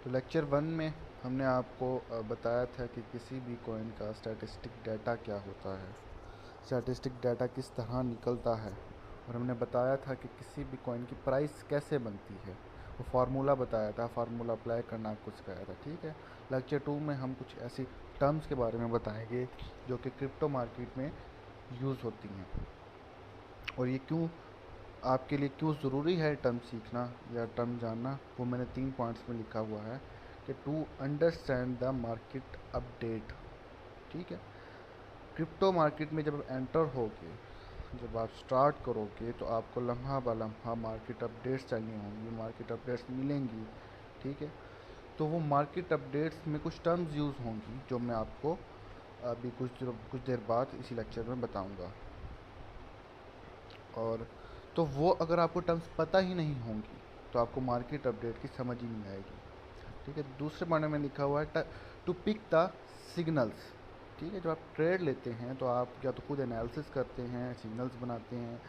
तो lecture one में हमने आपको बताया था कि किसी भी कॉइन का स्टैटिस्टिक डाटा क्या होता है, स्टैटिस्टिक डाटा किस तरह निकलता है, और हमने बताया था कि किसी भी कॉइन की प्राइस कैसे बनती है। वो फार्मूला बताया था, फार्मूला अप्लाई करना आपको सिखाया था। ठीक है, लेक्चर टू में हम कुछ ऐसी टर्म्स के बारे में बताएंगे जो कि क्रिप्टो मार्केट में यूज़ होती हैं, और ये क्यों आपके लिए क्यों ज़रूरी है टर्म सीखना या टर्म जानना, वो मैंने 3 पॉइंट्स में लिखा हुआ है कि to understand the market update. ठीक है, क्रिप्टो मार्केट में जब एंटर होगे, जब आप स्टार्ट करोगे तो आपको लम्हा ब लम्हा मार्केट अपडेट्स चाहिए होंगी, मार्केट अपडेट्स मिलेंगी। ठीक है, तो वो मार्केट अपडेट्स में कुछ टर्म्स यूज़ होंगी जो मैं आपको अभी कुछ देर बाद इसी लेक्चर में बताऊंगा। और तो वो अगर आपको टर्म्स पता ही नहीं होंगी तो आपको मार्केट अपडेट की समझ ही नहीं आएगी। ठीक है, दूसरे पॉइंट में लिखा हुआ है टू पिक द सिग्नल्स। ठीक है, जब आप ट्रेड लेते हैं तो आप या तो खुद एनालिसिस करते हैं, सिग्नल्स बनाते हैं,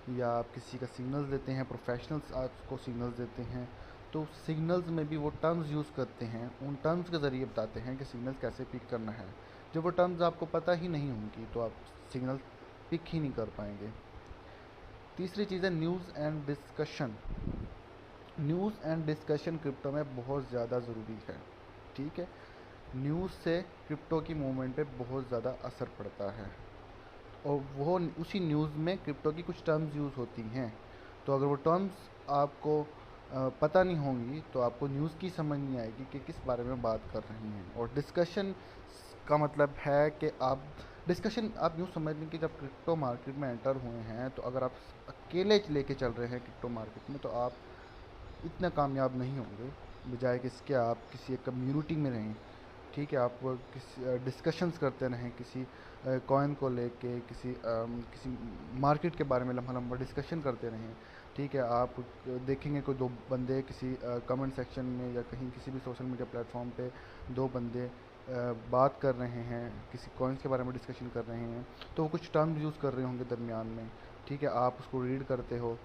या आप किसी का सिग्नल्स देते हैं, प्रोफेशनल्स आपको सिग्नल्स देते हैं। तो सिग्नल्स में भी वो टर्म्स यूज़ करते हैं, उन टर्म्स के ज़रिए बताते हैं कि सिग्नल्स कैसे पिक करना है। जब वो टर्म्स आपको पता ही नहीं होंगी तो आप सिग्नल पिक ही नहीं कर पाएंगे। तीसरी चीज़ है news and discussion. News and discussion crypto में बहुत ज़्यादा ज़रूरी है। ठीक है, न्यूज़ से क्रिप्टो की मूवमेंट पे बहुत ज़्यादा असर पड़ता है, और वो उसी न्यूज़ में क्रिप्टो की कुछ टर्म्स यूज़ होती हैं। तो अगर वो टर्म्स आपको पता नहीं होंगी तो आपको न्यूज़ की समझ नहीं आएगी कि किस बारे में बात कर रही हैं। और डिस्कशन का मतलब है कि आप यूँ समझ लें कि जब क्रिप्टो मार्केट में एंटर हुए हैं तो अगर आप अकेले लेके चल रहे हैं क्रिप्टो मार्केट में तो आप इतना कामयाब नहीं होंगे, बजाय कि इसके आप किसी एक कम्युनिटी में रहें। ठीक है, आप किसी डिस्कशंस करते रहें किसी कॉइन को लेके, किसी मार्केट के बारे में लम्हा लम्बा डिस्कशन करते रहें। ठीक है, आप देखेंगे कोई दो बंदे किसी कमेंट सेक्शन में या कहीं किसी भी सोशल मीडिया प्लेटफॉर्म पे दो बंदे बात कर रहे हैं, किसी कॉइन्स के बारे में डिस्कशन कर रहे हैं, तो वो कुछ टर्म्स यूज़ कर रहे होंगे दरमियान में। ठीक है, आप उसको रीड करते हो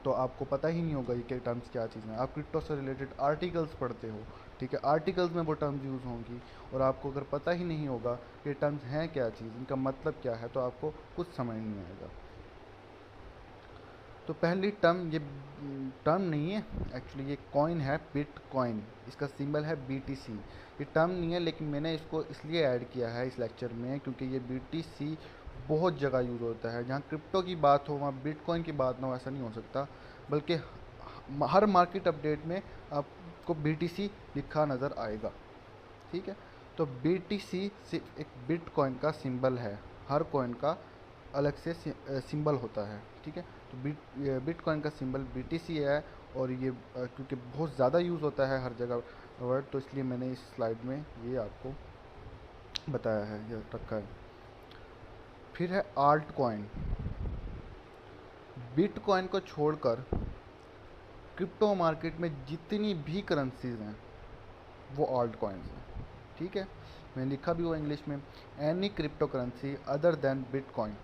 तो आपको पता ही नहीं होगा ये क्या टर्म्स क्या चीज़ हैं। आप क्रिप्टो से रिलेटेड आर्टिकल्स पढ़ते हो। ठीक है, आर्टिकल्स में वो टर्म्स यूज़ होंगी, और आपको अगर पता ही नहीं होगा कि टर्म्स हैं क्या चीज़, इनका मतलब क्या है, तो आपको कुछ समझ नहीं आएगा। तो पहली टर्म, ये टर्म नहीं है एक्चुअली, ये कॉइन है, बिट कॉइन। इसका सिंबल है BTC। ये टर्म नहीं है, लेकिन मैंने इसको इसलिए ऐड किया है इस लेक्चर में क्योंकि ये BTC बहुत जगह यूज़ होता है। जहाँ क्रिप्टो की बात हो वहाँ बिटकॉइन की बात ना हो, ऐसा नहीं हो सकता। बल्कि हर मार्केट अपडेट में आपको BTC लिखा नज़र आएगा। ठीक है, तो BTC सिर्फ एक बिटकॉइन का सिंबल है, हर कॉइन का अलग से सिंबल होता है। ठीक है, तो बिटकॉइन का सिंबल BTC है, और ये क्योंकि बहुत ज़्यादा यूज़ होता है हर जगह वर्ड, तो इसलिए मैंने इस स्लाइड में ये आपको बताया है, ये रखा है। फिर है आल्ट कॉइन। बिटकॉइन को छोड़कर क्रिप्टो मार्केट में जितनी भी करेंसीज हैं वो आल्ट कॉइन्स हैं। ठीक है, मैंने लिखा भी हुआ इंग्लिश में, any crypto currency other than bitcoin.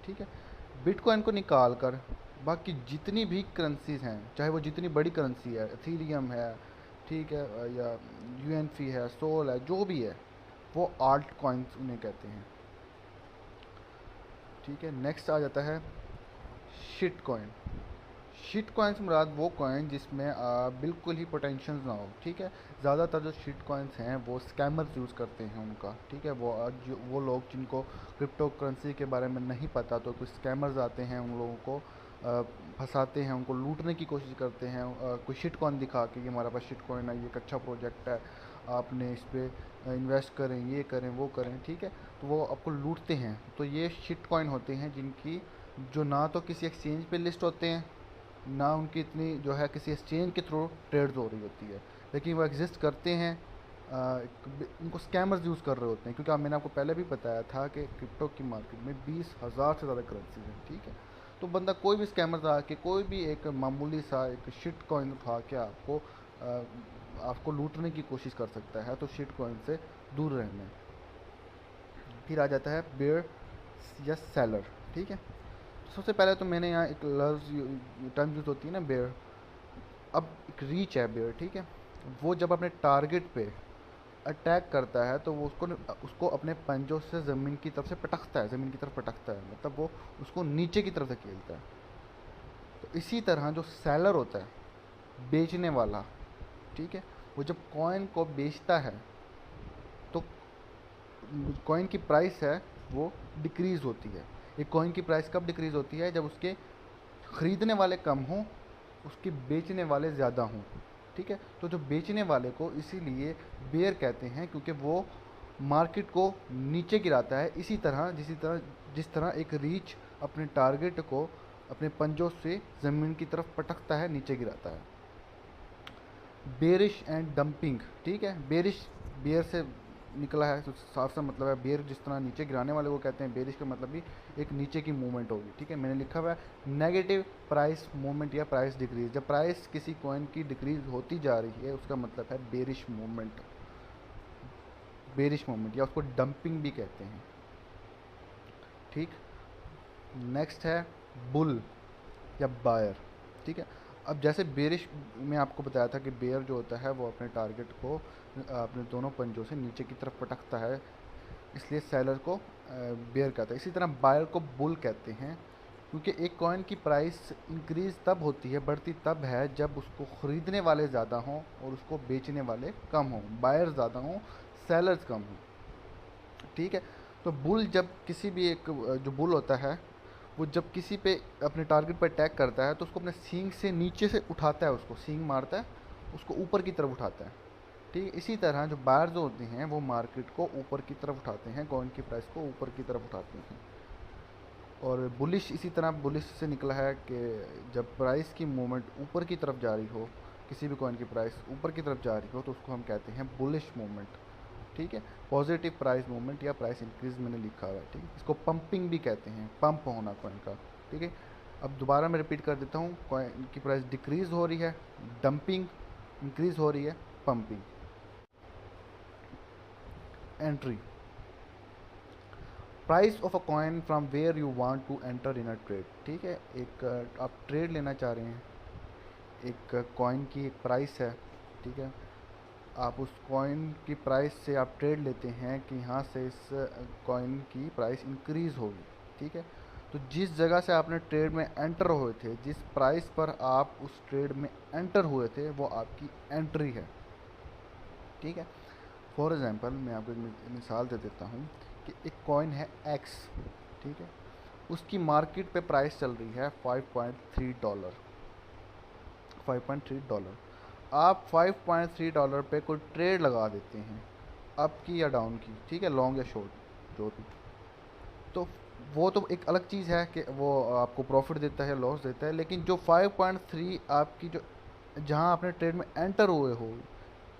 ठीक है, बिटकॉइन को निकाल कर बाकी जितनी भी करेंसीज हैं, चाहे वो जितनी बड़ी करेंसी है, एथीरियम है, ठीक है, या UNC है, सोल है, जो भी है, वो आल्ट कॉइन्स उन्हें कहते हैं। ठीक है, नेक्स्ट आ जाता है शिट कॉइन। शिट कॉइन्स से मुराद वो कॉइन जिसमें बिल्कुल ही पोटेंशियल ना हो। ठीक है, ज़्यादातर जो शिट कॉइन्स हैं वो स्कैमर्स यूज़ करते हैं उनका। ठीक है, वो लोग जिनको क्रिप्टो करेंसी के बारे में नहीं पता, तो कुछ स्कैमर्स आते हैं, उन लोगों को फंसाते हैं, उनको लूटने की कोशिश करते हैं। कोई शिट कॉइन दिखा के कि हमारे पास शिट कॉइन है, ये एक अच्छा प्रोजेक्ट है, आपने इस पर इन्वेस्ट करें, ये करें, वो करें। ठीक है, तो वो आपको लूटते हैं। तो ये शिट कॉइन होते हैं जिनकी जो ना तो किसी एक्सचेंज पे लिस्ट होते हैं, ना उनकी इतनी जो है किसी एक्सचेंज के थ्रू ट्रेड्स हो रही होती है, लेकिन वो एग्जिस्ट करते हैं। उनको स्कैमर्स यूज़ कर रहे होते हैं, क्योंकि मैंने आपको पहले भी बताया था कि क्रिप्टो की मार्केट में 20,000 से ज़्यादा करेंसीज हैं। ठीक है, तो बंदा कोई भी स्कैमर आके कोई भी एक मामूली सा एक शिट कॉइन उठा के आपको लूटने की कोशिश कर सकता है, तो शिट कॉइन से दूर रहना। फिर आ जाता है बेयर या सेलर। ठीक है, सबसे पहले तो मैंने यहाँ एक लफ्ज़ टर्म यूज़ होती है ना, बेयर। अब एक रीच है बेयर। ठीक है, वो जब अपने टारगेट पे अटैक करता है तो वो उसको उसको अपने पंजों से ज़मीन की तरफ से पटकता है, ज़मीन की तरफ पटकता है, मतलब वो उसको नीचे की तरफ धकेलता है। तो इसी तरह जो सेलर होता है, बेचने वाला, ठीक है, वो जब कॉइन को बेचता है तो कॉइन की प्राइस है वो डिक्रीज़ होती है। एक कॉइन की प्राइस कब डिक्रीज़ होती है? जब उसके ख़रीदने वाले कम हों, उसके बेचने वाले ज़्यादा हों, ठीक है। तो जो बेचने वाले को इसीलिए बेयर कहते हैं, क्योंकि वो मार्केट को नीचे गिराता है। जिस तरह एक रीछ अपने टारगेट को अपने पंजों से ज़मीन की तरफ पटकता है, नीचे गिराता है। बेरिश एंड डंपिंग, ठीक है। बेरिश बेयर से निकला है, तो साफ सा मतलब है बेयर जिस तरह नीचे गिराने वाले को कहते हैं, बेरिश का मतलब भी एक नीचे की मूवमेंट होगी, ठीक है। मैंने लिखा हुआ है नेगेटिव प्राइस मूवमेंट या प्राइस डिक्रीज। जब प्राइस किसी कॉइन की डिक्रीज होती जा रही है उसका मतलब है बेरिश मूवमेंट, बेरिश मूवमेंट, या उसको डंपिंग भी कहते हैं, ठीक। नेक्स्ट है बुल या बायर, ठीक है। अब जैसे बेरिश में आपको बताया था कि बेयर जो होता है वो अपने टारगेट को अपने दोनों पंजों से नीचे की तरफ पटकता है, इसलिए सेलर को बेयर कहता है। इसी तरह बायर को बुल कहते हैं, क्योंकि एक कॉइन की प्राइस इंक्रीज़ तब होती है, बढ़ती तब है जब उसको ख़रीदने वाले ज़्यादा हों और उसको बेचने वाले कम हों, बायर ज़्यादा हों, सेलर्स कम हों, ठीक है। तो बुल जब किसी भी एक जो बुल होता है वो जब किसी पे अपने टारगेट पर अटैक करता है तो उसको अपने सींग से नीचे से उठाता है, उसको सींग मारता है, उसको ऊपर की तरफ उठाता है, ठीक है। इसी तरह जो बायर जो होते हैं वो मार्केट को ऊपर की तरफ उठाते हैं, कॉइन की प्राइस को ऊपर की तरफ उठाते हैं। और बुलिश इसी तरह बुलिश से निकला है कि जब प्राइस की मूवमेंट ऊपर की तरफ जा रही हो, किसी भी कॉइन की प्राइस ऊपर की तरफ जा रही हो तो उसको हम कहते हैं बुलिश मूवमेंट, ठीक है। पॉजिटिव प्राइस मूवमेंट या प्राइस इंक्रीज मैंने लिखा हुआ है, ठीक है। इसको पंपिंग भी कहते हैं, पंप होना कॉइन का, ठीक है। अब दोबारा मैं रिपीट कर देता हूँ, कॉइन की प्राइस डिक्रीज हो रही है डंपिंग, इंक्रीज हो रही है pumping. Entry, price of a coin from where you want to enter in a trade, ठीक है। एक आप ट्रेड लेना चाह रहे हैं, एक कॉइन की एक प्राइस है, ठीक है। आप उस कॉइन की प्राइस से आप ट्रेड लेते हैं कि यहाँ से इस कॉइन की प्राइस इंक्रीज़ होगी, ठीक है। तो जिस जगह से आपने ट्रेड में एंटर हुए थे, जिस प्राइस पर आप उस ट्रेड में एंटर हुए थे, वो आपकी एंट्री है, ठीक है। फॉर एग्ज़ाम्पल मैं आपको एक मिसाल दे देता हूँ कि एक कॉइन है एक्स, ठीक है। उसकी मार्केट पे प्राइस चल रही है $5.3, $5.3। आप $5.3 पे कोई ट्रेड लगा देते हैं, अप की या डाउन की, ठीक है, लॉन्ग या शॉर्ट जो भी। तो वो तो एक अलग चीज़ है कि वो आपको प्रॉफिट देता है लॉस देता है, लेकिन जो 5.3 आपकी जो जहाँ आपने ट्रेड में एंटर हुए हो,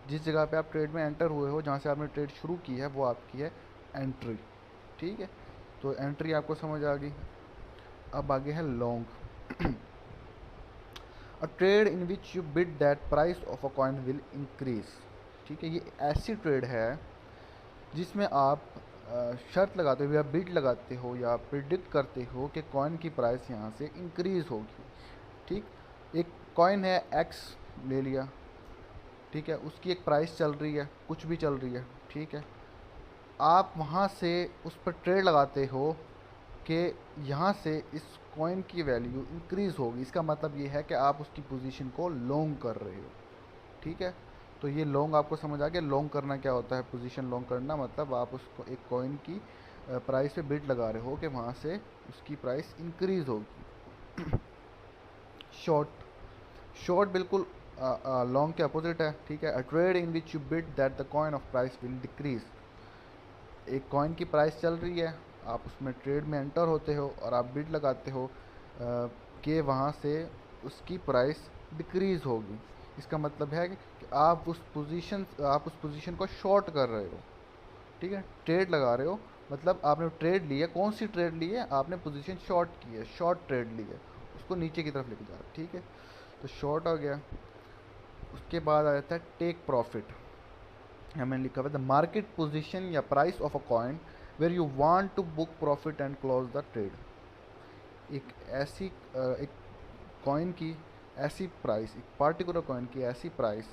जिस जगह पे आप ट्रेड में एंटर हुए हो, जहाँ से आपने ट्रेड शुरू की है, वो आपकी है एंट्री, ठीक है। तो एंट्री आपको समझ आ गई। अब आगे है long, a trade in which you bid that price of a coin will increase, ठीक है। ये ऐसी ट्रेड है जिसमें आप शर्त लगाते हो या बिड लगाते हो या प्रिडिक्ट करते हो कि कॉइन की प्राइस यहाँ से इंक्रीज़ होगी, ठीक। एक कॉइन है एक्स ले लिया, ठीक है, उसकी एक प्राइस चल रही है, कुछ भी चल रही है, ठीक है। आप वहाँ से उस पर ट्रेड लगाते हो कि यहाँ से इस कॉइन की वैल्यू इंक्रीज़ होगी, इसका मतलब ये है कि आप उसकी पोजीशन को लॉन्ग कर रहे हो, ठीक है। तो ये लॉन्ग आपको समझ आ गया। लॉन्ग करना क्या होता है? पोजीशन लॉन्ग करना मतलब आप उसको एक कॉइन की प्राइस पे बिड लगा रहे हो कि वहाँ से उसकी प्राइस इंक्रीज़ होगी। शॉर्ट, शॉर्ट बिल्कुल लॉन्ग के अपोजिट है, ठीक है। अ trade in which you bid that the coin of price will decrease, एक कॉइन की प्राइस चल रही है, आप उसमें ट्रेड में एंटर होते हो और आप बिड लगाते हो कि वहाँ से उसकी प्राइस डिक्रीज़ होगी। इसका मतलब है कि आप उस पोजीशन को शॉर्ट कर रहे हो, ठीक है, ट्रेड लगा रहे हो। मतलब आपने ट्रेड ली है, कौन सी ट्रेड ली है? आपने पोजीशन शॉर्ट की है, शॉर्ट ट्रेड ली है, उसको नीचे की तरफ लेके जा रहा है, ठीक है। तो शॉर्ट हो गया। उसके बाद आ जाता है टेक प्रॉफिट। यहाँ मैंने लिखा हुआ है द मार्केट पोजीशन या price of a coin where you want to book profit and close the trade. एक ऐसी एक कॉइन की ऐसी प्राइस, एक पार्टिकुलर कॉइन की ऐसी प्राइस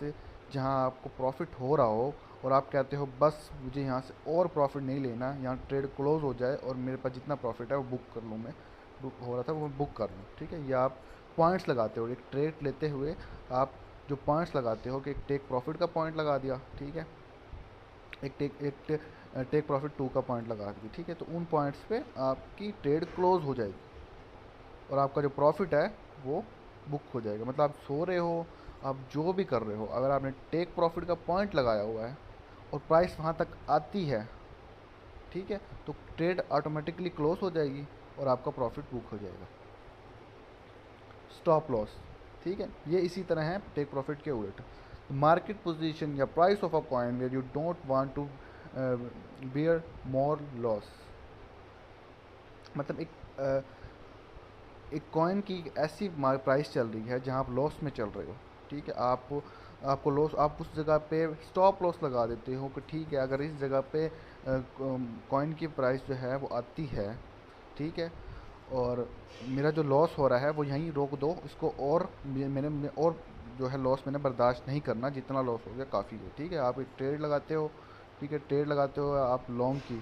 जहां आपको प्रॉफिट हो रहा हो और आप कहते हो बस मुझे यहाँ से और प्रॉफिट नहीं लेना, यहाँ ट्रेड क्लोज हो जाए और मेरे पास जितना प्रॉफिट है वो बुक कर लूँ, मैं बुक हो रहा था वो बुक कर लूँ, ठीक है। या आप पॉइंट्स लगाते हो, एक ट्रेड लेते हुए आप जो पॉइंट्स लगाते हो कि एक टेक प्रॉफिट का पॉइंट लगा दिया, ठीक है, एक टेक प्रॉफिट 2 का पॉइंट लगा दिया, ठीक है, तो उन पॉइंट्स पे आपकी ट्रेड क्लोज हो जाएगी और आपका जो प्रॉफिट है वो बुक हो जाएगा। मतलब आप सो रहे हो, आप जो भी कर रहे हो, अगर आपने टेक प्रॉफिट का पॉइंट लगाया हुआ है और प्राइस वहाँ तक आती है, ठीक है, तो ट्रेड ऑटोमेटिकली क्लोज हो जाएगी और आपका प्रॉफिट बुक हो जाएगा। स्टॉप लॉस, ठीक है, ये इसी तरह है टेक प्रॉफिट के उलट। मार्केट पोजीशन या price of a coin where you don't want to bear more loss, मतलब एक कॉइन की ऐसी प्राइस चल रही है जहां आप लॉस में चल रहे हो, ठीक है, आपको लॉस, आप उस जगह पे स्टॉप लॉस लगा देते हो कि ठीक है अगर इस जगह पे कॉइन की प्राइस जो है वो आती है, ठीक है, और मेरा जो लॉस हो रहा है वो यहीं रोक दो इसको, और और जो है लॉस मैंने बर्दाश्त नहीं करना, जितना लॉस हो गया काफ़ी है, ठीक है। आप एक ट्रेड लगाते हो, ठीक है, ट्रेड लगाते हो आप लॉन्ग की,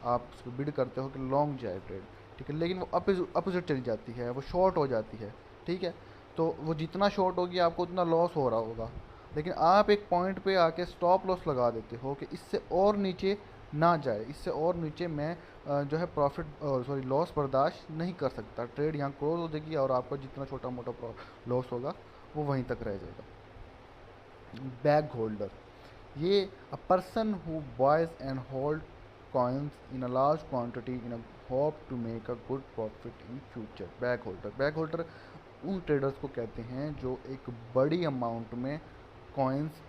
आप उस पर बिड करते हो कि लॉन्ग जाए ट्रेड, ठीक है, लेकिन वो अपोजिट चली जाती है, वो शॉर्ट हो जाती है, ठीक है, तो वो जितना शॉर्ट होगी आपको उतना लॉस हो रहा होगा, लेकिन आप एक पॉइंट पे आके स्टॉप लॉस लगा देते हो कि इससे और नीचे ना जाए, इससे और नीचे मैं जो है प्रॉफिट सॉरी लॉस बर्दाश्त नहीं कर सकता, ट्रेड यहाँ क्लोज हो जाएगी और आपका जितना छोटा मोटा लॉस होगा वो वहीं तक रह जाएगा। बैग होल्डर, ये a person who boys and hold coins in a large quantity in a hope to make a good profit in future। Bag holder उन ट्रेडर्स को कहते हैं जो एक बड़ी अमाउंट में कॉइन्स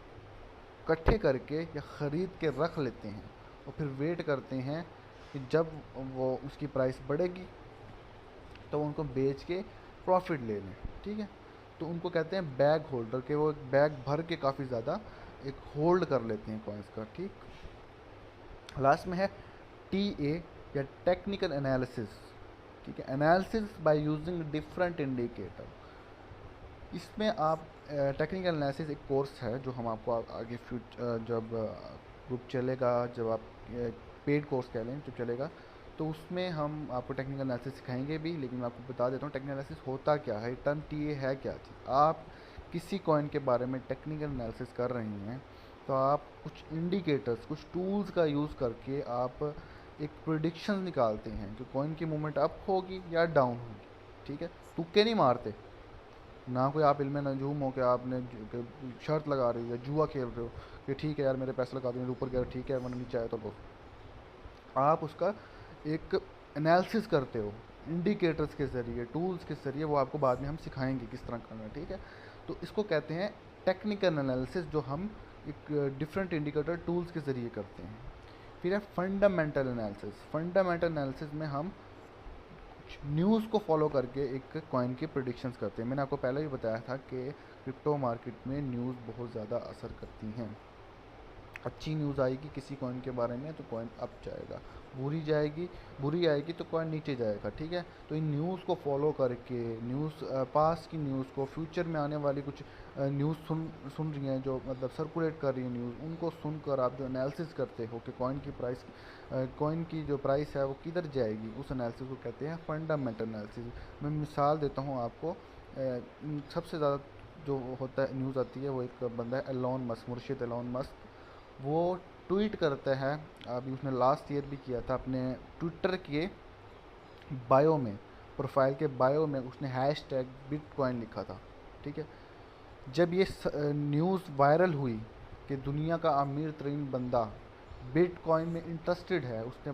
इकट्ठे करके या ख़रीद के रख लेते हैं और फिर वेट करते हैं कि जब वो उसकी प्राइस बढ़ेगी तो उनको बेच के प्रॉफिट ले लें, ठीक है, तो उनको कहते हैं बैग होल्डर, के वो बैग भर के काफ़ी ज़्यादा एक होल्ड कर लेते हैं कॉइन्स का, ठीक। लास्ट में है टी ए या टेक्निकल एनालिसिस, ठीक है, analysis by using different indicator. इसमें आप टेक्निकल एनालिसिस एक कोर्स है जो हम आपको आगे जब ग्रुप चलेगा, जब आप पेड कोर्स कह लें जब चलेगा, तो उसमें हम आपको टेक्निकल एनालिसिस सिखाएंगे भी, लेकिन मैं आपको बता देता हूँ टेक्निकल एनालिसिस होता क्या है, टर्म टी ए है क्या चीज़। आप किसी कॉइन के बारे में टेक्निकल एनालिसिस कर रही हैं तो आप कुछ इंडिकेटर्स, कुछ टूल्स का यूज़ करके आप एक प्रिडिक्शन निकालते हैं कि कॉइन की मूवमेंट अप होगी या डाउन होगी, ठीक है, तुक्के नहीं मारते, ना कोई आप इल्म नजूम हो कि आपने शर्त लगा रही हो या जुआ खेल रहे हो कि ठीक है यार मेरे पैसे लगा दिए ऊपर गया ठीक है वरना नीचे आया तो लो, आप उसका एक एनालिसिस करते हो इंडिकेटर्स के ज़रिए, टूल्स के ज़रिए, वो आपको बाद में हम सिखाएंगे किस तरह करना है, ठीक है, तो इसको कहते हैं टेक्निकल एनालिसिस, जो हम एक डिफरेंट इंडिकेटर टूल्स के ज़रिए करते हैं। फिर है फंडामेंटल एनालिसिस। फंडामेंटल एनालिसिस में हम न्यूज़ को फॉलो करके एक कॉइन की प्रिडिक्शंस करते हैं। मैंने आपको पहले भी बताया था कि क्रिप्टो मार्केट में न्यूज़ बहुत ज़्यादा असर करती हैं। अच्छी न्यूज़ आएगी किसी कॉइन के बारे में तो कॉइन अप जाएगा, बुरी आएगी तो कॉइन नीचे जाएगा, ठीक है। तो इन न्यूज़ को फॉलो करके, न्यूज़ पास्ट की न्यूज़ को, फ्यूचर में आने वाली कुछ न्यूज़ सुन रही हैं जो मतलब सर्कुलेट कर रही है न्यूज़, उनको सुनकर आप जो एनालिसिस करते हो कि कॉइन की जो प्राइस है वो किधर जाएगी, उस एनालिसिस को कहते हैं फंडामेंटल एनालिसिस। मैं मिसाल देता हूँ आपको, सबसे ज़्यादा जो होता है न्यूज़ आती है वो एक बंदा है एलोन मस्क, मुर्शिद एलोन मस्क। वो ट्वीट करता है, अभी उसने लास्ट ईयर भी किया था, अपने ट्विटर के बायो में, प्रोफाइल के बायो में उसने हैशटैग बिटकॉइन लिखा था, ठीक है। जब ये न्यूज़ वायरल हुई कि दुनिया का अमीर तरीन बंदा बिटकॉइन में इंटरेस्टेड है, उसने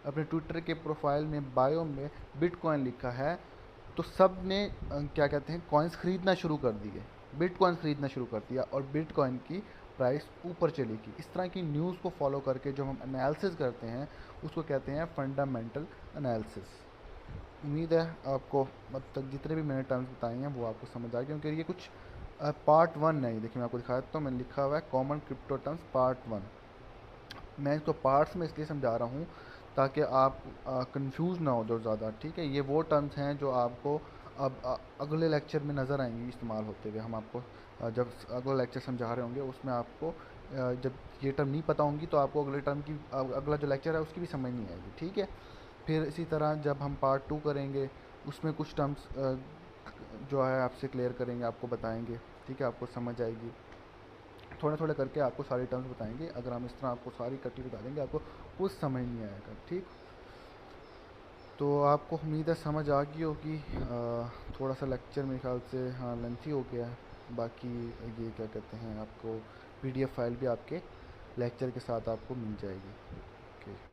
अपने ट्विटर के प्रोफाइल में बायो में बिटकॉइन लिखा है, तो सब ने क्या कहते हैं कॉइन्स ख़रीदना शुरू कर दिए, बिटकॉइन ख़रीदना शुरू कर दिया और बिटकॉइन की प्राइस ऊपर चलेगी। इस तरह की न्यूज़ को फॉलो करके जो हम एनालिसिस करते हैं उसको कहते हैं फंडामेंटल एनालिसिस। उम्मीद है आपको मतलब जितने भी मैंने टर्म्स बताए हैं वो आपको समझ आ गए, क्योंकि ये कुछ पार्ट 1 है। देखिए मैं आपको दिखा देता हूँ, मैंने लिखा हुआ है कॉमन क्रिप्टो टर्म्स पार्ट 1। मैं इसको पार्ट्स में इसलिए समझा रहा हूँ ताकि आप कंफ्यूज ना हो जो ज़्यादा, ठीक है। ये वो टर्म्स हैं जो आपको अब अगले लेक्चर में नज़र आएंगी इस्तेमाल होते हुए। हम आपको जब अगला लेक्चर समझा रहे होंगे उसमें आपको जब ये टर्म नहीं पता होंगी तो आपको अगले टर्म की अगला जो लेक्चर है उसकी भी समझ नहीं आएगी, ठीक है। फिर इसी तरह जब हम पार्ट 2 करेंगे उसमें कुछ टर्म्स जो है आपसे क्लियर करेंगे, आपको बताएंगे, ठीक है, आपको समझ आएगी। थोड़े थोड़े करके आपको सारी टर्म्स बताएंगे। अगर हम इस तरह आपको सारी इकट्ठी बता देंगे आपको कुछ समझ नहीं आएगा, ठीक। तो आपको उम्मीद है समझ आ गई होगी। थोड़ा सा लेक्चर मेरे ख्याल से हाँ लेंथी हो गया है। बाकी ये क्या कहते हैं, आपको पीडीएफ फाइल भी आपके लेक्चर के साथ आपको मिल जाएगी। ओके।